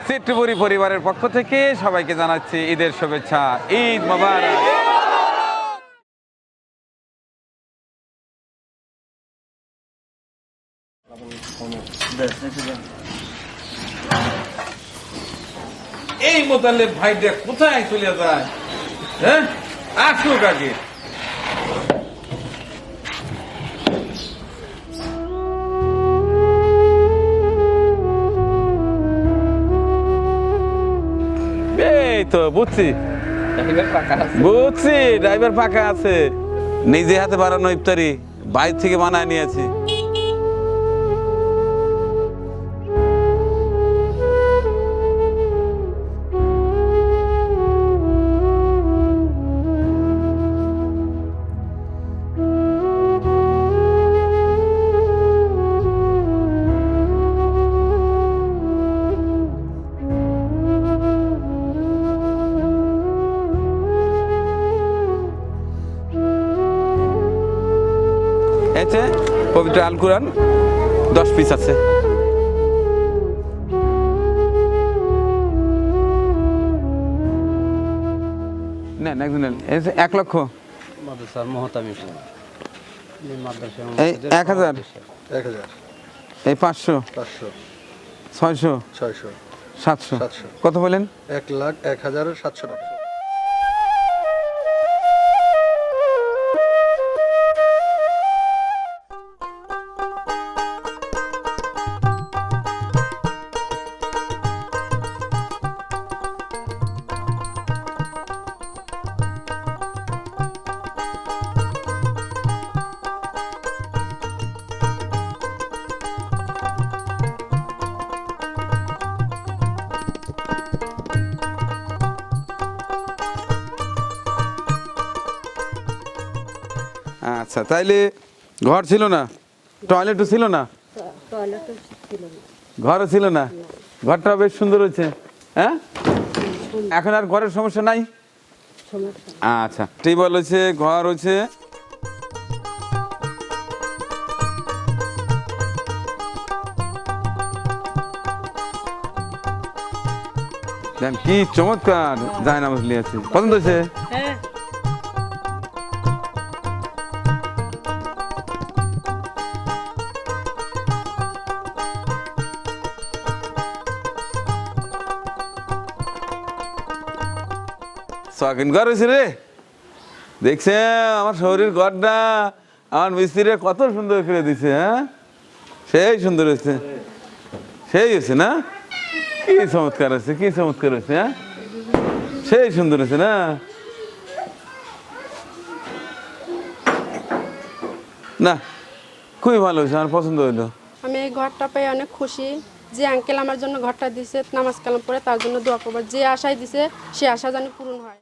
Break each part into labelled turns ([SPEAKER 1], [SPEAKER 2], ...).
[SPEAKER 1] চিত্রপুরী পরিবারের পক্ষ থেকে সবাইকে জানাচ্ছি ঈদের শুভেচ্ছা। ঈদ মোবারক। এই মোতালেব ভাইটা কোথায় চলে যায়? হ্যাঁ, আসুক আগে। এই তো বুঝছি ড্রাইভার পাকা আছে। নিজে হাতে বানানো ইফতারি বাইরে থেকে বানায় নিয়েছি। এতে পবিত্র আল কুরআন 10 পিস আছে। নেন একজন 1 লক্ষ, এই 1000, এই 500, 600, 700। কত বলেন?
[SPEAKER 2] 1,01,700 টাকা।
[SPEAKER 1] আচ্ছা, তাইলে ঘর ছিল না, টয়লেটও ছিল না, ঘরও ছিল না। ঘরটা বেশ সুন্দর হয়েছে। হ্যাঁ, এখন আর ঘরের সমস্যা নাই। আচ্ছা, টেবিল হয়েছে, ঘর হয়েছে। কি চমৎকার জায়নামাজ লিয়েছে, পছন্দ হয়েছে? শখিন ঘর হয়েছে রে। দেখছে আমার শহরের ঘরটা আমার মিস্ত্রি কত সুন্দর করে দিছে। হ্যাঁ, সেই সুন্দর হয়েছে, সেই হয়েছে না? কি চমৎকার হয়েছে, কি চমৎকার হয়েছে। হ্যাঁ, সেই সুন্দর হয়েছে না? না, খুবই ভালো হয়েছে, আমার পছন্দ হইলো।
[SPEAKER 3] আমি এই ঘরটা পেয়ে অনেক খুশি। যে আঙ্কেল আমার জন্য ঘরটা দিছে, নামাজ কালাম পড়ে তার জন্য দোয়া করবো। যে আশায় দিছে সে আশা যেন পূরণ হয়।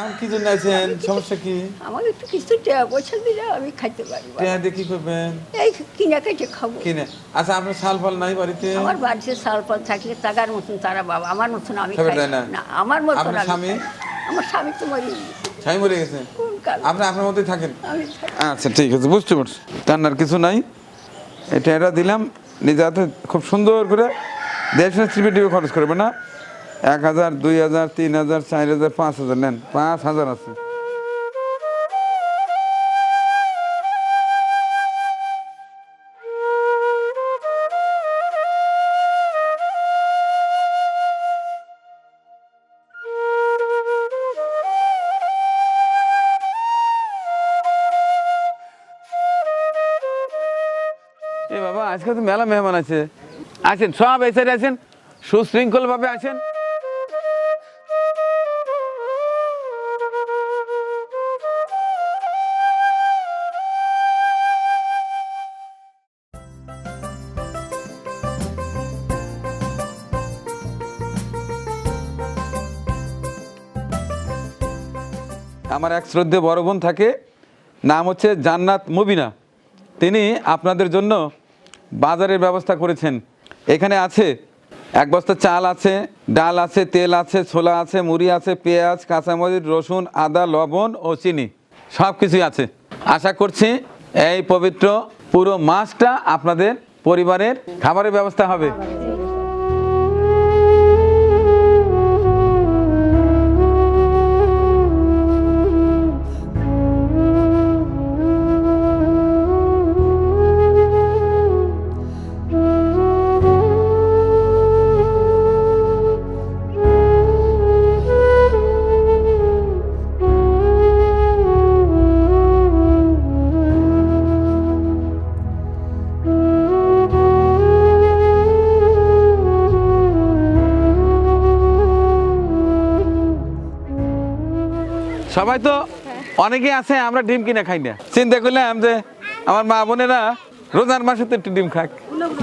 [SPEAKER 1] এখন কি জন্য আছেন? সমস্যা কি?
[SPEAKER 4] আমার একটু কিছু টাকা পয়সা দিলে আমি খাইতে পারি।
[SPEAKER 1] টাকা দিয়ে কি করবেন?
[SPEAKER 4] এই কিনা কেটে খাবো।
[SPEAKER 1] কিনে? আচ্ছা, আপনার শাল ফল নাই বাড়িতে?
[SPEAKER 4] আমার বাড়িতে শাল ফল থাকলে টাকার মতন তারা বাবা, আমার মতন আমি
[SPEAKER 1] খাবে
[SPEAKER 4] খাই
[SPEAKER 1] না?
[SPEAKER 4] না। আমার মতন
[SPEAKER 1] আপনার
[SPEAKER 4] আমি
[SPEAKER 1] স্বামী?
[SPEAKER 4] খাই না। আমার স্বামী তো মরে গেছে।
[SPEAKER 1] স্বামী মরে গেছে?
[SPEAKER 4] কোন কাল?
[SPEAKER 1] আপনি আপনার মধ্যেই থাকেন?
[SPEAKER 4] আমি থাকি।
[SPEAKER 1] আচ্ছা, ঠিক আছে, বুঝতে পারছি। কান্নার কিছু নাই। এটা দিলাম নিজে হাতে খুব সুন্দর করে। দেশের টিপে খরচ করবে না। 1,000, 2,000, 3,000, 4,000, 5,000 নেন। 5,000 আছে। এ বাবা, আজকে তো মেলা মেহমান আছে। আসেন, সব এই সাইডে আসেন, সুশৃঙ্খল ভাবে আসেন। আমার এক শ্রদ্ধেয় বড় বোন থাকে, নাম হচ্ছে জান্নাত মুবিনা। তিনি আপনাদের জন্য বাজারের ব্যবস্থা করেছেন। এখানে আছে 1 বস্তা চাল আছে, ডাল আছে, তেল আছে, ছোলা আছে, মুড়ি আছে, পেঁয়াজ, কাঁচামরিচ, রসুন, আদা, লবণ ও চিনি, সব কিছুই আছে। আশা করছি এই পবিত্র পুরো মাসটা আপনাদের পরিবারের খাবারের ব্যবস্থা হবে। সবাই তো অনেকেই আছে আমরা ডিম কিনে খাই না, চিন্তা করলাম যে আমার মা বোনেরা রোজার মাসে তো একটু ডিম খাক,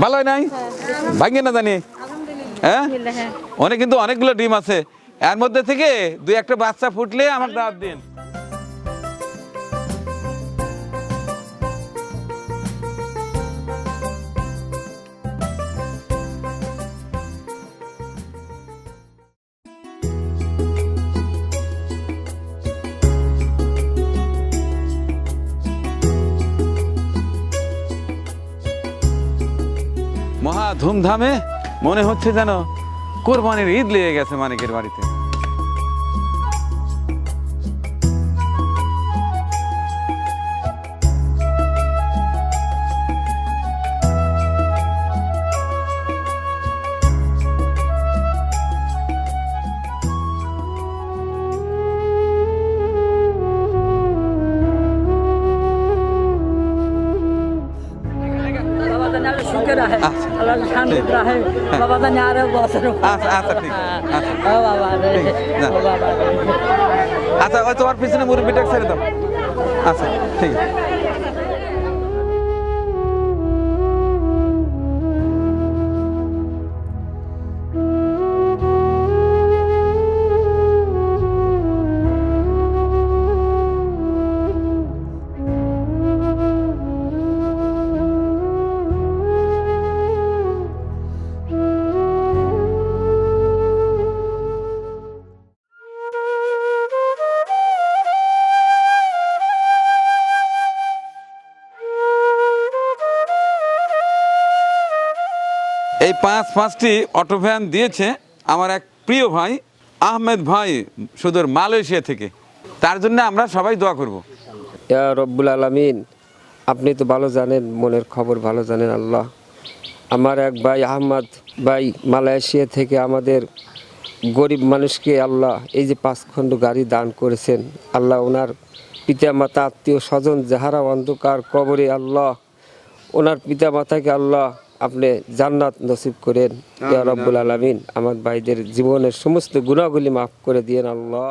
[SPEAKER 1] ভালো হয় নাই? ভাঙে না জানি, হ্যাঁ অনেক, কিন্তু অনেকগুলো ডিম আছে, এর মধ্যে থেকে দুই একটা বাচ্চা ফুটলে আমাকে দাওয়াত দিন। মহা ধুমধামে মনে হচ্ছে যেন কোরবানির ঈদ লেগে গেছে মানিকের বাড়িতে। আচ্ছা ওই তোমার পিছনে মুরব্বিটা ছেড়ে দাও। আচ্ছা ঠিক আছে। এই পাঁচটি অটো ভ্যান দিয়েছে আমার এক প্রিয় ভাই আহমেদ ভাই, সুদূর মালয়েশিয়া থেকে। তার জন্য আমরা সবাই দোয়া করব।
[SPEAKER 5] ইয়া রব্বুল আলামিন, আপনি তো ভালো জানেন, মনের খবর ভালো জানেন আল্লাহ। আমার এক ভাই আহমদ ভাই মালয়েশিয়া থেকে আমাদের গরিব মানুষকে আল্লাহ এই যে 5 খণ্ড গাড়ি দান করেছেন আল্লাহ, ওনার পিতা মাতা আত্মীয় স্বজন যাহারা অন্ধকার কবরে আল্লাহ, ওনার পিতা মাতাকে আল্লাহ আপনি জান্নাত নসিব করেন ইয়া রব্বুল আলামিন। আমার ভাইদের জীবনের সমস্ত গুনাহগুলি মাফ করে দিয়েন আল্লাহ।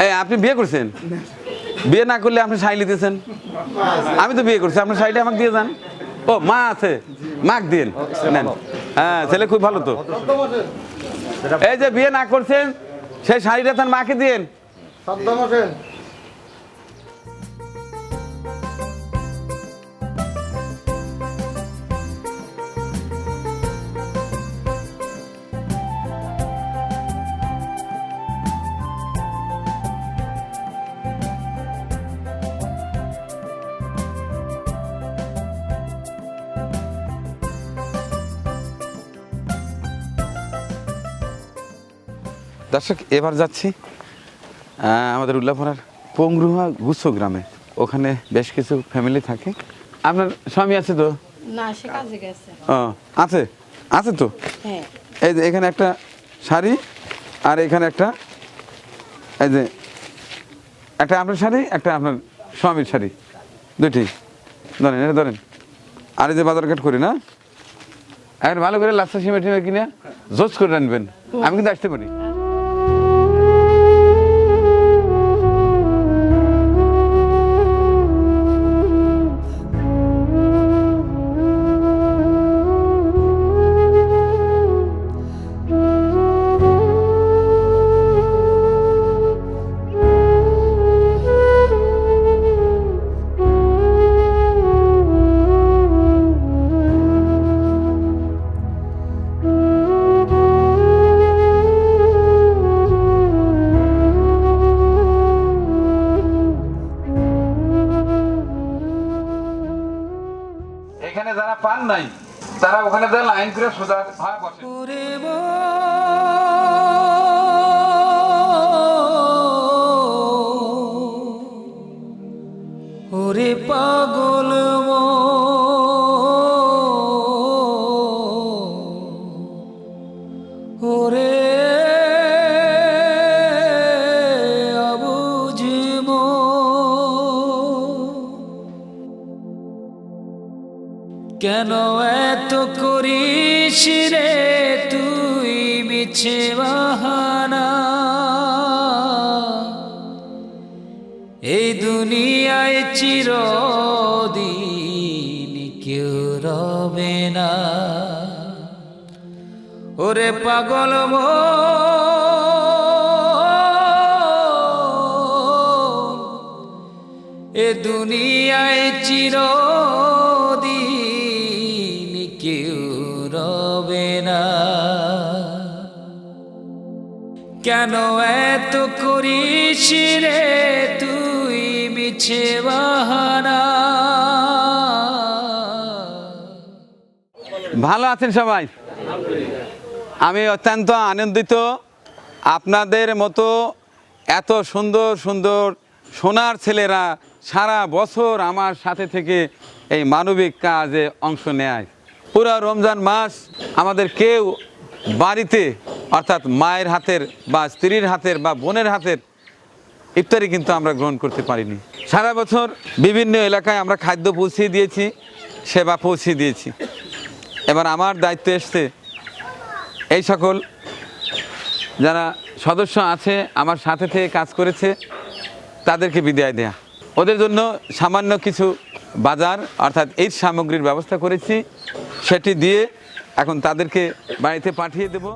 [SPEAKER 1] এই আপনি বিয়ে করছেন? বিয়ে না করলে আপনি শাড়ি দিতেছেন? আমি তো বিয়ে করছি, আপনার শাড়িটা আমাকে দিয়ে যান। ও মা আছে, মাক দিন। হ্যাঁ ছেলে খুব ভালো তো। এই যে বিয়ে না করছেন সেই শাড়িটা তার মাকে দিন। দর্শক এবার যাচ্ছি আমাদের উল্লাপাড়ার পংরুহা গুচ্ছ গ্রামে। ওখানে বেশ কিছু ফ্যামিলি থাকে। আপনার স্বামী আছে তো?
[SPEAKER 3] না, সে কাজে গেছে।
[SPEAKER 1] ও আছে, আছে তো।
[SPEAKER 3] হ্যাঁ,
[SPEAKER 1] এই যে এখানে একটা শাড়ি আর এখানে একটা, এই যে একটা আপনার শাড়ি, একটা আপনার স্বামীর শাড়ি, দুইটি ধরেন, এটা ধরেন। আর এই যে বাজার ঘাট করি না, এখন ভালো করে লাচ্ছা সিমে টিমে কিনে জোস করে আনবেন, আমি কিন্তু আসতে পারি। এখানে যারা পান নাই তারা ওখানে যা লাইন করে সোজা হয় বসে।
[SPEAKER 6] ওরে পাগল ওরে অবুঝ বাহানা, এই দুনিয়ায় চিরদিন কেউ রবে না। ওরে পাগল মন, এ দুনিয়ায় চিরদিন কেউ রবে না। কেন এত করিস রে তুই মিছে বাহানা?
[SPEAKER 1] ভালো আছেন সবাই? আমি অত্যন্ত আনন্দিত আপনাদের মতো এত সুন্দর সুন্দর সোনার ছেলেরা সারা বছর আমার সাথে থেকে এই মানবিক কাজে অংশ নেয়। পুরো রমজান মাস আমাদের কেউ বাড়িতে অর্থাৎ মায়ের হাতের বা স্ত্রীর হাতের বা বোনের হাতের ইফতারি কিন্তু আমরা গ্রহণ করতে পারিনি। সারা বছর বিভিন্ন এলাকায় আমরা খাদ্য পৌঁছে দিয়েছি, সেবা পৌঁছে দিয়েছি। এবার আমার দায়িত্ব এসছে এই সকল যারা সদস্য আছে আমার সাথে থেকে কাজ করেছে তাদেরকে বিদায় দেয়া। ওদের জন্য সামান্য কিছু বাজার অর্থাৎ ঈদ সামগ্রীর ব্যবস্থা করেছি, সেটি দিয়ে এখন তাদেরকে বাড়িতে পাঠিয়ে দেব।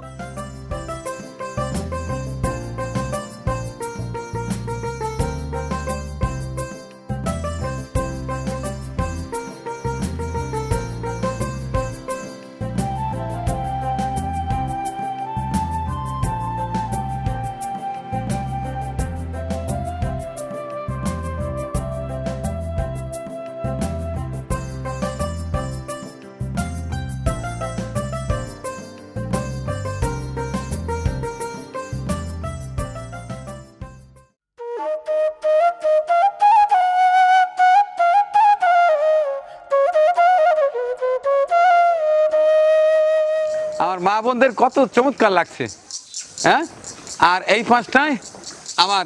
[SPEAKER 1] আমার মা বোনদের কত চমৎকার লাগছে, হ্যাঁ? আর এই পাঁচটায় আমার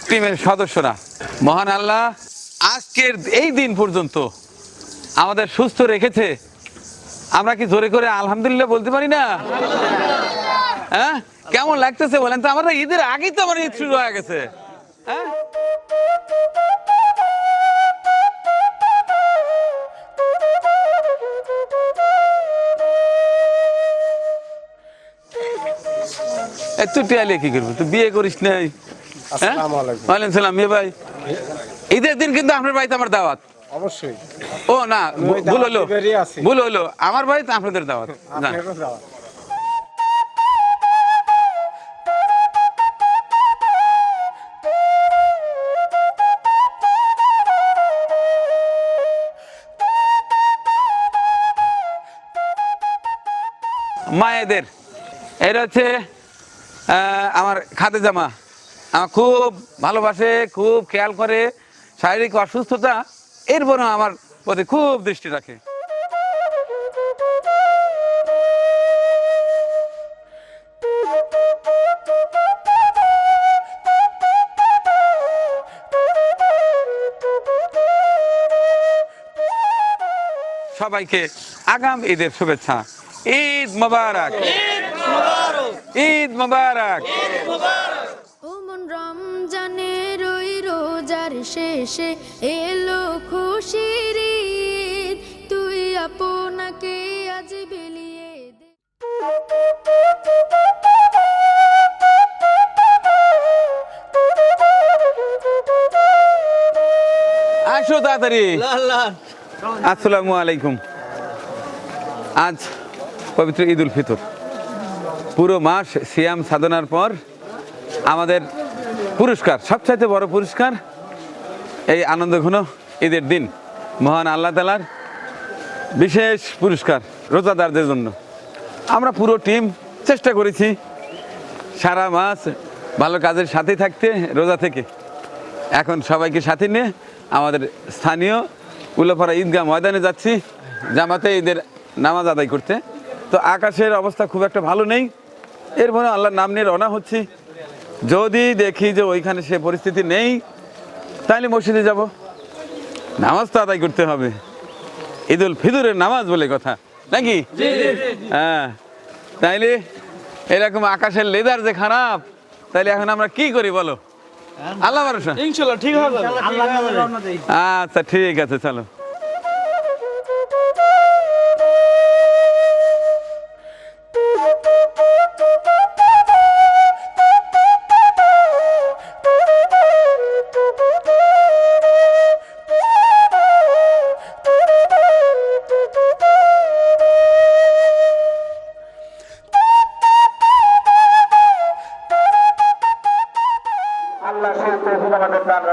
[SPEAKER 1] টিমের সদস্যরা। মহান আল্লাহ আজকের এই দিন পর্যন্ত আমাদের সুস্থ রেখেছে। আমরা কি জোরে করে আলহামদুলিল্লাহ বলতে পারি না? হ্যাঁ, কেমন লাগতেছে বলেন তো? আমরা ঈদের আগেই তো আমার ঈদ শুরু হয়ে গেছে। হ্যাঁ, তুই টিয়ালে কি করবি? তুই বিয়ে করিস নাই? ওয়ালাইকুম সালাম। মেয়ে ভাই, ঈদের দিন কিন্তু আপনার বাড়িতে আমার দাওয়াত।
[SPEAKER 2] অবশ্যই।
[SPEAKER 1] ও না, ভুল হলো, আমার বাড়িতে আপনাদের দাওয়াত। মায়েদের এটা হচ্ছে আমার খাতে জামা। আমার খুব ভালোবাসে, খুব খেয়াল করে, শারীরিক অসুস্থতা এরপরও আমার প্রতি খুব দৃষ্টি রাখে। সবাইকে আগাম ঈদের শুভেচ্ছা। ঈদ মোবারক, ঈদ মোবারক।
[SPEAKER 7] ওমন রমজানের ওই রোজার শেষে এলো খুশির ঈদ, তুই আপনাকে আজ বিলিয়ে দে।
[SPEAKER 1] আসো তাড়াতাড়ি। আসসালামু আলাইকুম। আজ পবিত্র ঈদ উল ফিতর। পুরো মাস সিয়াম সাধনার পর আমাদের পুরস্কার, সবচাইতে বড় পুরস্কার এই আনন্দঘন ঈদের দিন। মহান আল্লাহ তাআলার বিশেষ পুরস্কার রোজাদারদের জন্য। আমরা পুরো টিম চেষ্টা করেছি সারা মাস ভালো কাজের সাথে থাকতে রোজা থেকে। এখন সবাইকে সাথে নিয়ে আমাদের স্থানীয় উল্লাপাড়া ঈদগাহ ময়দানে যাচ্ছি জামাতে ঈদের নামাজ আদায় করতে। তো আকাশের অবস্থা খুব একটা ভালো নেই, এরপরে আল্লাহর নাম নিয়ে রওনা হচ্ছি। যদি দেখি যে ওইখানে সে পরিস্থিতি নেই তাহলে মসজিদে যাব, নামাজ তো আদায় করতে হবে। ঈদ উল ফিতরের নামাজ বলে কথা নাকি? হ্যাঁ, তাইলে এরকম আকাশের লেদার যে খারাপ, তাহলে এখন আমরা কি করি বলো? আল্লাহ ভরসা।
[SPEAKER 2] ইনশাআল্লাহ ঠিক হবে।
[SPEAKER 1] আচ্ছা ঠিক আছে, চলো।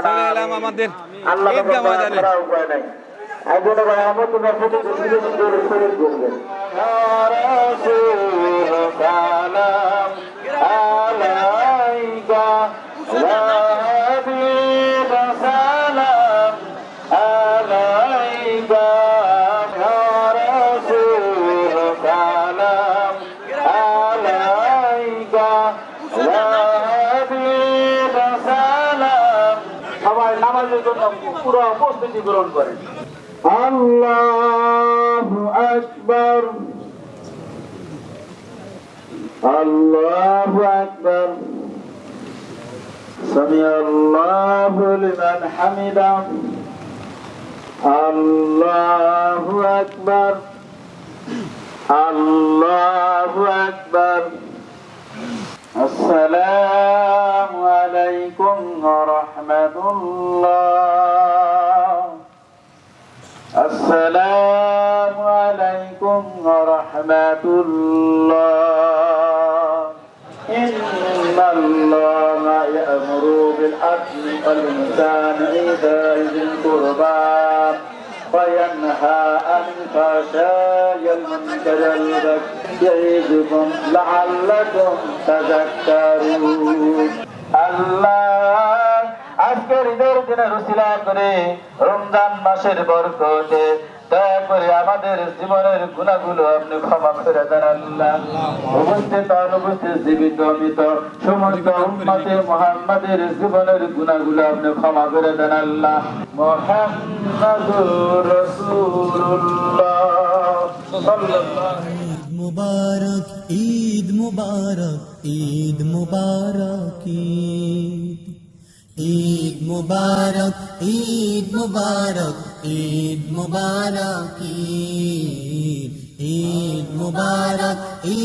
[SPEAKER 1] চলে এলাম আমাদের ঈদগাহ ময়দানে।
[SPEAKER 8] সবাই নামাজের জন্য পুরো প্রস্তুতি গ্রহণ করেন। আল্লাহু আকবার, আল্লাহু আকবার, সামিআল্লাহু লিমান হামিদা, আল্লাহু আকবার, আল্লাহু আকবার। আসসালামু আলাইকুম ওয়া রাহমাতুল্লাহ, আসসালামু আলাইকুম ওয়া রাহমাতুল্লাহ। ইন্নাল্লাহা ইয়া'মুরু বিল আদলি ওয়াল ইহসানি ওয়া ইতা'i যিল কুরবা ওয়া ইয়ানহা আনিল ফাহশা'i ওয়াল মুনকারি ওয়াল বাগyi ইয়া'iযুকুম লা'আল্লাকুম তাযাক্কারুন। আল্লাহ আজকের ঈদের দিনের উসিলা করে রমজান মাসের বরকতে দয়া করে আমাদের জীবনের গুনাহগুলো আপনি ক্ষমা করে দেন আল্লাহ। উপস্থিত অনুপস্থিত জীবিত মৃত সমস্ত উম্মতে মুহাম্মাদের জীবনের গুনাহগুলো আপনি ক্ষমা করে দেন আল্লাহ। মুহাম্মাদুর রাসূলুল্লাহ সাল্লাল্লাহু
[SPEAKER 9] মুবারক ঈদ মুবারক, ঈদ মুবারক, ঈদ মুবারক, ঈদ মুবারক, ঈদ মুবারক, ঈদ মুবারক,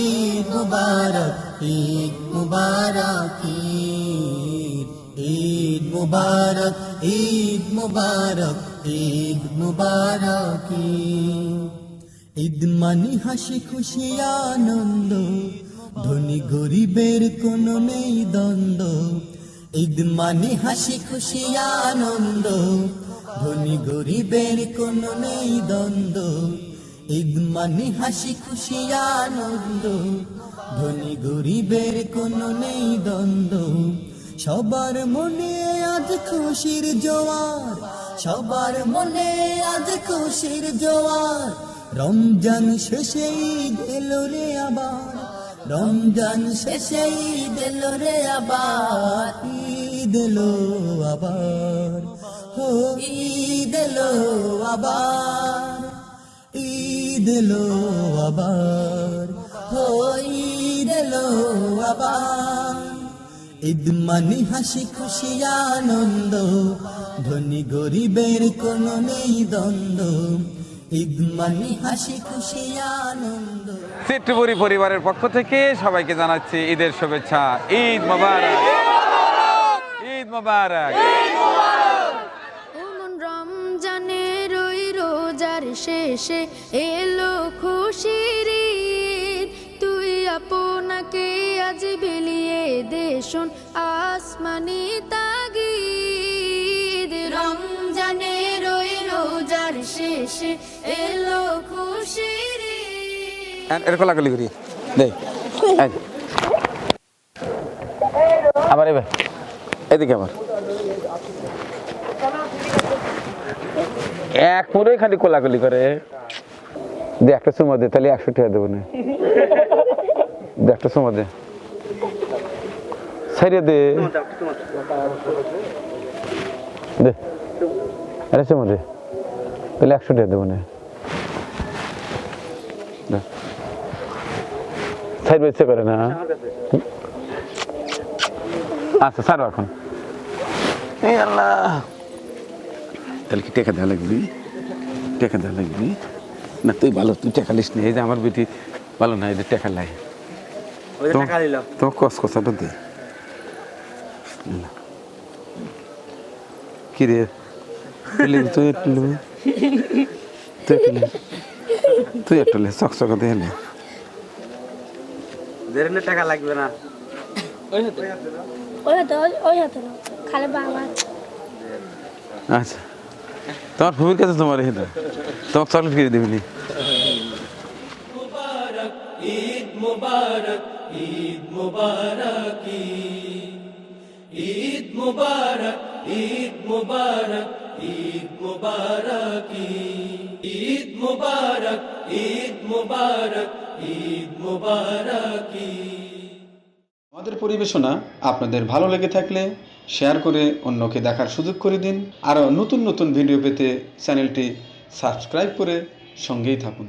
[SPEAKER 9] ঈদ মুবারক, ঈদ মুবারক, ঈদ মুবারক, ঈদ মুবারক, ঈদ মুবারক। ঈদ মানি হাসি খুশি আনন্দ, ধনী গরিবের কোনো নেই দ্বন্দ্ব। ঈদ মানি হাসি খুশি আনন্দ, ধনী গরিবের কোনো নেই দ্বন্দ্ব। ঈদ মানি হাসি খুশি আনন্দ, ধনী গরিবের কোনো নেই দ্বন্দ্ব। সবার মনে আজ খুশির জোয়ার, সবার মনে আজ খুশির জোয়ার। রমজান শেষে ঈদ এলো রে আবার, রমজান শেষে ঈদ এলো রে আবার। ঈদ এলো আবার, হো ঈদ এলো আবার, ঈদ এলো আবার, হো ঈদ এলো আবার। ঈদ মানি হাসি খুশি আনন্দ, ধনী গরিবের কোনো নেই দ্বন্দ্ব। ঈদ মানি হাসি খুশি আনন্দ।
[SPEAKER 1] চিত্রপুরী পরিবারের পক্ষ থেকে সবাইকে জানাচ্ছি ঈদের শুভেচ্ছা। ঈদ মোবারক, ঈদ মোবারক।
[SPEAKER 7] ওমন রমজানের ওই রোজার শেষে এলো খুশির ঈদ, তুই আপনাকে আজ বিলিয়ে দে শোন আসমানি তাগিদ। রমজানের ওই রোজার শেষে এলো খুশির ঈদ।
[SPEAKER 1] এর কোলাকুলি করি দে, আবার এবার এদিকে আবার এক পুরোই খালি কোলাকুলি করে। দে একটা চুমা দে, তাহলে 100 টাকা দেবো না। দে একটা চুমা দে, ছাইড়ে দে, দে আরে চুমা দে, তাহলে 100 টাকা দেবো না। ছাড়বে ইচ্ছে করে না। আচ্ছা ছাড়ো এখন। এই আল্লাহ, তাহলে কি টেকা দেওয়া লাগবি? টেকা দেওয়া লাগবি না? তুই ভালো, তুই টেকা লিস নি। এই যে আমার বেটি ভালো না, এই যে টেকা লাই তো কসকসাটা দে। কি রে তুই একটু লে চকচকা দিয়ে নে।
[SPEAKER 5] টাকা লাগবে না।
[SPEAKER 7] ওই হাতে না খালি বাবা।
[SPEAKER 1] আচ্ছা, তোমার ভূমির কাছে তোমার এটা তোমাকে চকলেট কিনে দেবিনি।
[SPEAKER 6] ঈদ মুবারক, ঈদ মুবারক, ঈদ মুবারক, ঈদ মুবারক, ঈদ মুবারক, ঈদ মুবারক, ঈদ মুবারক, ঈদ মুবারক।
[SPEAKER 10] আমাদের পরিবেশনা আপনাদের ভালো লেগে থাকলে শেয়ার করে অন্যকে দেখার সুযোগ করে দিন। আরও নতুন নতুন ভিডিও পেতে চ্যানেলটি সাবস্ক্রাইব করে সঙ্গেই থাকুন।